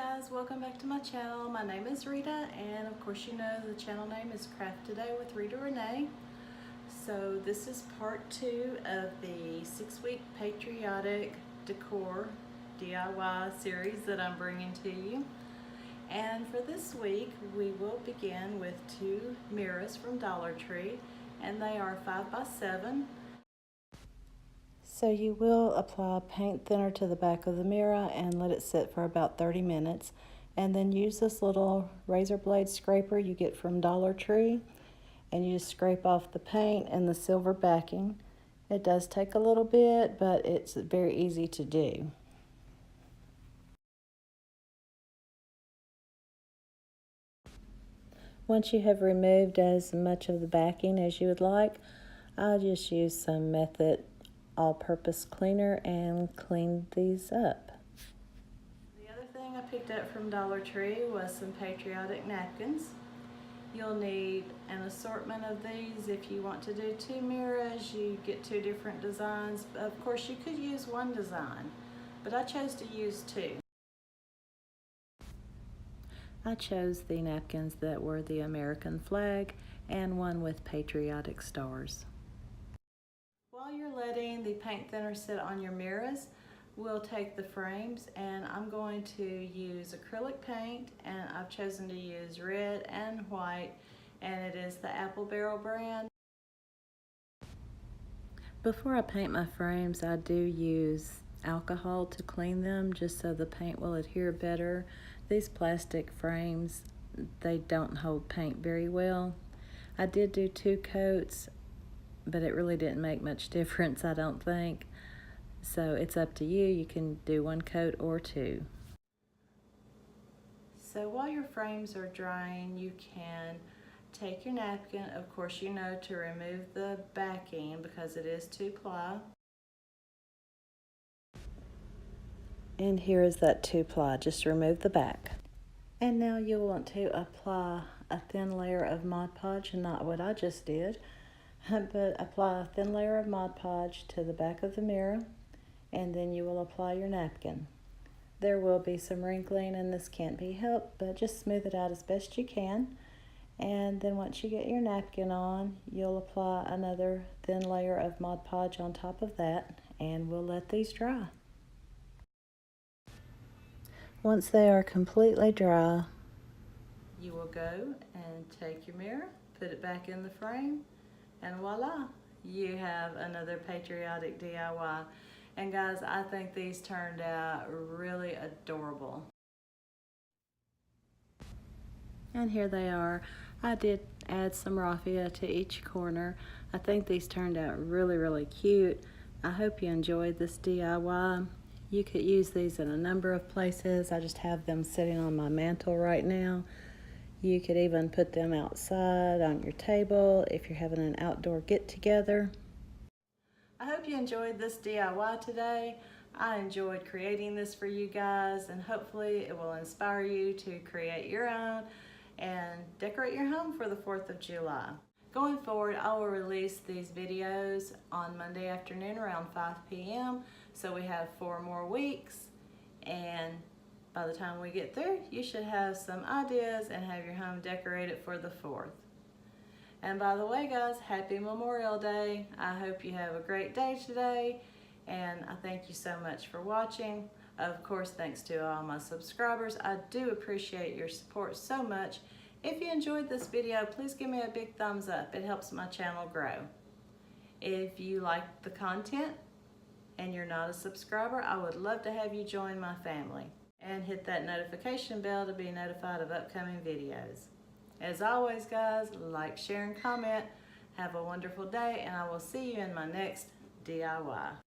guys, welcome back to my channel. My name is Rita, and of course you know the channel name is Craft Today with Rita Renee. So this is part 2 of the 6-week Patriotic Decor DIY series that I'm bringing to you. And for this week we will begin with 2 mirrors from Dollar Tree, and they are 5x7. So you will apply paint thinner to the back of the mirror and let it sit for about 30 minutes. And then use this little razor blade scraper you get from Dollar Tree, and you just scrape off the paint and the silver backing. It does take a little bit, but it's very easy to do. Once you have removed as much of the backing as you would like, I'll just use some Method all-purpose cleaner and clean these up. The other thing I picked up from Dollar Tree was some patriotic napkins. You'll need an assortment of these. If you want to do 2 mirrors, you get 2 different designs. Of course, you could use 1 design, but I chose to use 2. I chose the napkins that were the American flag and one with patriotic stars. While you're letting the paint thinner sit on your mirrors, we'll take the frames, and I'm going to use acrylic paint, and I've chosen to use red and white, and it is the Apple Barrel brand. Before I paint my frames, I do use alcohol to clean them just so the paint will adhere better. These plastic frames, they don't hold paint very well. I did do 2 coats, but it really didn't make much difference, I don't think. So it's up to you. You can do 1 coat or 2. So while your frames are drying, you can take your napkin. Of course, you know to remove the backing because it is 2-ply. And here is that 2-ply. Just remove the back. And now you'll want to apply a thin layer of Mod Podge, not what I just did, but apply a thin layer of Mod Podge to the back of the mirror, and then you will apply your napkin. There will be some wrinkling, and this can't be helped, but just smooth it out as best you can. And then once you get your napkin on, you'll apply another thin layer of Mod Podge on top of that, and we'll let these dry. Once they are completely dry, you will go and take your mirror, put it back in the frame, and voila, you have another patriotic DIY. And guys, I think these turned out really adorable. And here they are. I did add some raffia to each corner. I think these turned out really cute. I hope you enjoyed this DIY. You could use these in a number of places. I just have them sitting on my mantle right now. You could even put them outside on your table if you're having an outdoor get-together. I hope you enjoyed this DIY today. I enjoyed creating this for you guys, and hopefully it will inspire you to create your own and decorate your home for the 4th of July. Going forward, I will release these videos on Monday afternoon around 5 p.m. So we have 4 more weeks, and by the time we get through, you should have some ideas and have your home decorated for the 4th. And by the way, guys, happy Memorial Day. I hope you have a great day today, and I thank you so much for watching. Of course, thanks to all my subscribers. I do appreciate your support so much. If you enjoyed this video, please give me a big thumbs up. It helps my channel grow. If you like the content and you're not a subscriber, I would love to have you join my family. And hit that notification bell to be notified of upcoming videos. As always, guys, like, share, and comment. Have a wonderful day, and I will see you in my next DIY.